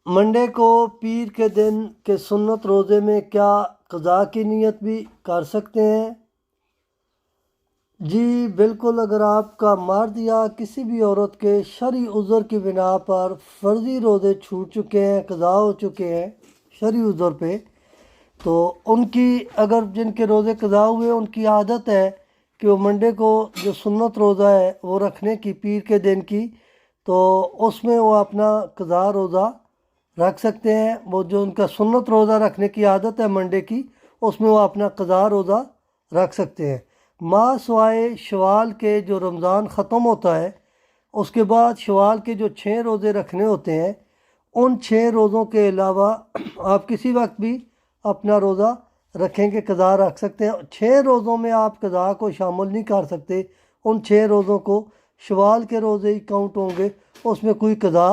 Monday کو پیر کے دن کے سنت روزے میں کیا قضا کی نیت بھی کر سکتے ہیں؟ جی بالکل، اگر آپ کا مرد یا کسی بھی عورت کے شرعی عذر کی بنا پر فرضی روزے چھوٹ چکے ہیں، قضا ہو چکے ہیں شرعی عذر پہ، تو ان کی اگر جن کے روزے قضا ہوئے ان کی عادت ہے کہ وہ منڈے کو جو سنت روزہ ہے وہ رکھنے کی، پیر کے دن کی، تو اس میں وہ اپنا قضا روزہ رکھ سکتے ہیں۔ وہ جو ان کا سنت روزہ رکھنے کی عادت ہے منڈے کی، اس میں وہ اپنا قضا روزہ رکھ سکتے ہیں۔ ماہ سوائے شوال کے جو رمضان ختم ہوتا ہے اس کے بعد شوال کے جو 6 روزے رکھنے ہوتے ہیں، ان 6 روزوں کے علاوہ آپ کسی وقت بھی اپنا روزہ رکھیں گے، قضا رکھ سکتے ہیں۔ 6 روزوں میں آپ قضا کو شامل نہیں کر سکتے، ان 6 روزوں کو شوال کے روزے ہی کاؤنٹ ہوں گے، اس میں کوئی قضا